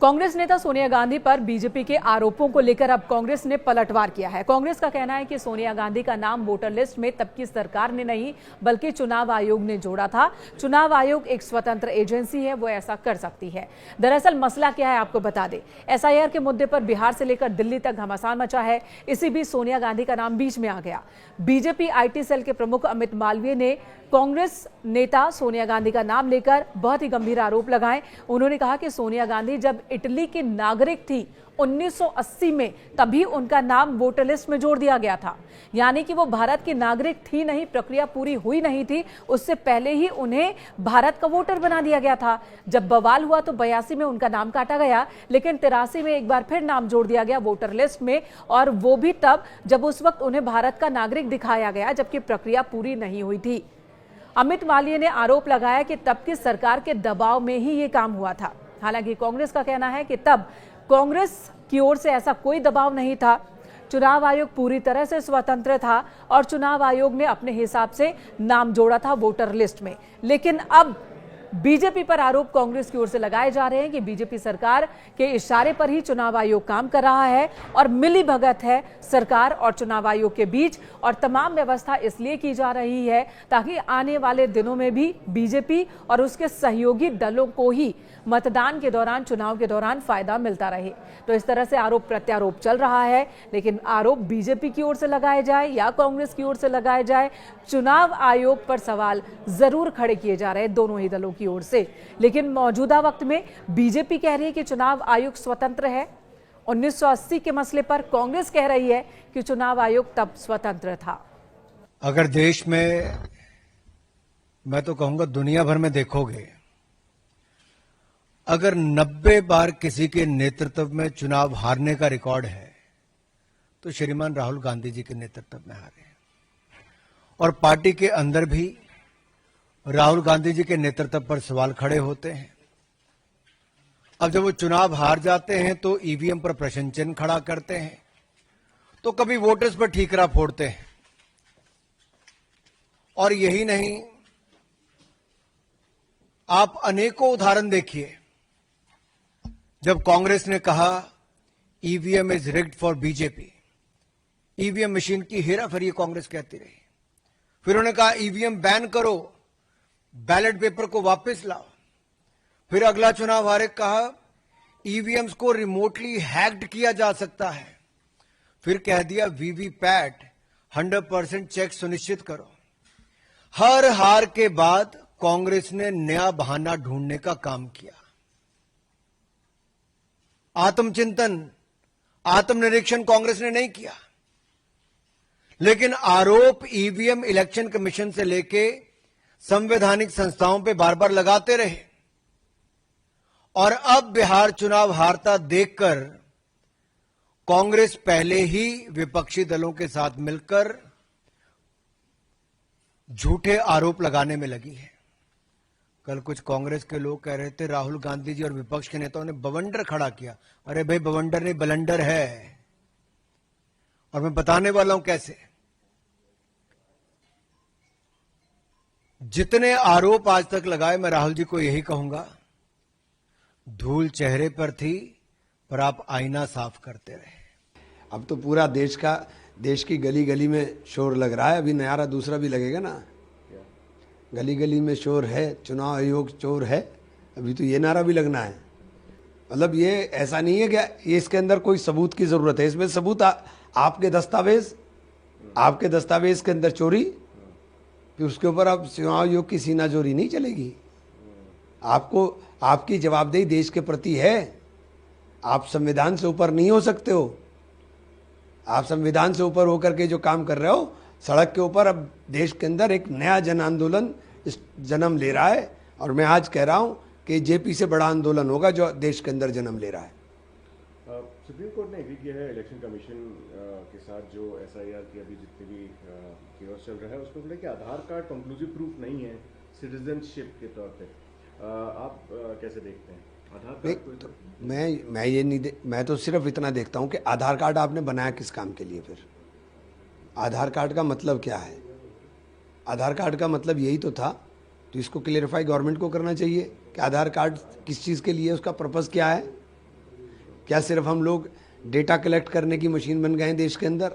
कांग्रेस नेता सोनिया गांधी पर बीजेपी के आरोपों को लेकर अब कांग्रेस ने पलटवार किया है। कांग्रेस का कहना है कि सोनिया गांधी का नाम वोटर लिस्ट में तब की सरकार ने नहीं बल्कि चुनाव आयोग ने जोड़ा था। चुनाव आयोग एक स्वतंत्र एजेंसी है, वो ऐसा कर सकती है। दरअसल मसला क्या है आपको बता दें। एसआईआर के मुद्दे पर बिहार से लेकर दिल्ली तक घमासान मचा है। इसी बीच सोनिया गांधी का नाम बीच में आ गया। बीजेपी आईटी सेल के प्रमुख अमित मालवीय ने कांग्रेस नेता सोनिया गांधी का नाम लेकर बहुत ही गंभीर आरोप लगाए। उन्होंने कहा कि सोनिया गांधी जब इटली की नागरिक थी 1980 में, तभी उनका नाम वोटर लिस्ट में जोड़ दिया गया था। यानी कि वो भारत की नागरिक थी नहीं, प्रक्रिया पूरी हुई नहीं थी, उससे पहले ही उन्हें भारत का वोटर बना दिया गया था। जब बवाल हुआ तो 82 में उनका नाम काटा गया, लेकिन 83 में एक बार फिर नाम जोड़ दिया गया वोटर लिस्ट में, और वो भी तब जब उस वक्त उन्हें भारत का नागरिक दिखाया गया, जबकि प्रक्रिया पूरी नहीं हुई थी। अमित मालवीय ने आरोप लगाया कि तब की सरकार के दबाव में ही ये काम हुआ था। हालांकि कांग्रेस का कहना है कि तब कांग्रेस की ओर से ऐसा कोई दबाव नहीं था। चुनाव आयोग पूरी तरह से स्वतंत्र था और चुनाव आयोग ने अपने हिसाब से नाम जोड़ा था वोटर लिस्ट में। लेकिन अब बीजेपी पर आरोप कांग्रेस की ओर से लगाए जा रहे हैं कि बीजेपी सरकार के इशारे पर ही चुनाव आयोग काम कर रहा है और मिली भगत है सरकार और चुनाव आयोग के बीच, और तमाम व्यवस्था इसलिए की जा रही है ताकि आने वाले दिनों में भी बीजेपी और उसके सहयोगी दलों को ही मतदान के दौरान, चुनाव के दौरान फायदा मिलता रहे। तो इस तरह से आरोप प्रत्यारोप चल रहा है। लेकिन आरोप बीजेपी की ओर से लगाए जाए या कांग्रेस की ओर से लगाए जाए, चुनाव आयोग पर सवाल जरूर खड़े किए जा रहे हैं दोनों ही दलों की ओर से। लेकिन मौजूदा वक्त में बीजेपी कह रही है कि चुनाव आयोग स्वतंत्र है। 1980 के मसले पर कांग्रेस कह रही है कि चुनाव आयोग तब स्वतंत्र था। अगर देश में, मैं तो कहूंगा दुनिया भर में देखोगे, अगर 90 बार किसी के नेतृत्व में चुनाव हारने का रिकॉर्ड है तो श्रीमान राहुल गांधी जी के नेतृत्व में हारे हैं। और पार्टी के अंदर भी राहुल गांधी जी के नेतृत्व पर सवाल खड़े होते हैं। अब जब वो चुनाव हार जाते हैं तो ईवीएम पर प्रश्न चिन्ह खड़ा करते हैं, तो कभी वोटर्स पर ठीकरा फोड़ते हैं। और यही नहीं, आप अनेकों उदाहरण देखिए। जब कांग्रेस ने कहा EVM is rigged for BJP, EVM machine की हेराफेरी कांग्रेस कहती रही। फिर उन्होंने कहा ईवीएम बैन करो, बैलेट पेपर को वापस लाओ। फिर अगला चुनाव हारे कहा ईवीएम्स को रिमोटली हैक्ड किया जा सकता है। फिर कह दिया वीवीपैट 100% चेक सुनिश्चित करो। हर हार के बाद कांग्रेस ने नया बहाना ढूंढने का काम किया। आत्मचिंतन, आत्मनिरीक्षण कांग्रेस ने नहीं किया। लेकिन आरोप ईवीएम इलेक्शन कमीशन से लेके संवैधानिक संस्थाओं पे बार बार लगाते रहे। और अब बिहार चुनाव हारता देखकर कांग्रेस पहले ही विपक्षी दलों के साथ मिलकर झूठे आरोप लगाने में लगी है। कल कुछ कांग्रेस के लोग कह रहे थे राहुल गांधी जी और विपक्ष के नेताओं ने बवंडर खड़ा किया। अरे भाई, बवंडर नहीं, बलंडर है। और मैं बताने वाला हूं कैसे। जितने आरोप आज तक लगाए, मैं राहुल जी को यही कहूंगा, धूल चेहरे पर थी पर आप आईना साफ करते रहे। अब तो पूरा देश की गली गली में शोर लग रहा है। अभी नयारा दूसरा भी लगेगा ना, गली गली में शोर है, चुनाव आयोग चोर है। अभी तो ये नारा भी लगना है। मतलब ये ऐसा नहीं है कि ये इसके अंदर कोई सबूत की जरूरत है। इसमें सबूत आपके दस्तावेज के अंदर चोरी, फिर उसके ऊपर अब चुनाव आयोग की सीनाजोरी नहीं चलेगी। आपको आपकी जवाबदेही देश के प्रति है। आप संविधान से ऊपर नहीं हो सकते हो। आप संविधान से ऊपर होकर के जो काम कर रहे हो, सड़क के ऊपर अब देश के अंदर एक नया जन आंदोलन जन्म ले रहा है। और मैं आज कह रहा हूं कि जेपी से बड़ा आंदोलन होगा जो देश के अंदर जन्म ले रहा है। सुप्रीम कोर्ट ने एग्री किया है इलेक्शन कमीशन के साथ जो एसआईआर की अभी जितनी भी केस चल रहा है उसको बोले कि आधार कार्ड कंक्लूसिव प्रूफ नहीं है सिटीजनशिप के तौर पे। आप कैसे देखते हैं आधार कार्ड को? मैं तो सिर्फ इतना देखता हूं कि आधार कार्ड आपने बनाया किस काम के लिए। फिर आधार कार्ड का मतलब क्या है? आधार कार्ड का मतलब यही तो था। तो इसको क्लियरिफाई गवर्नमेंट को करना चाहिए कि आधार कार्ड किस चीज़ के लिए, उसका पर्पज़ क्या है। क्या सिर्फ हम लोग डेटा कलेक्ट करने की मशीन बन गए हैं देश के अंदर?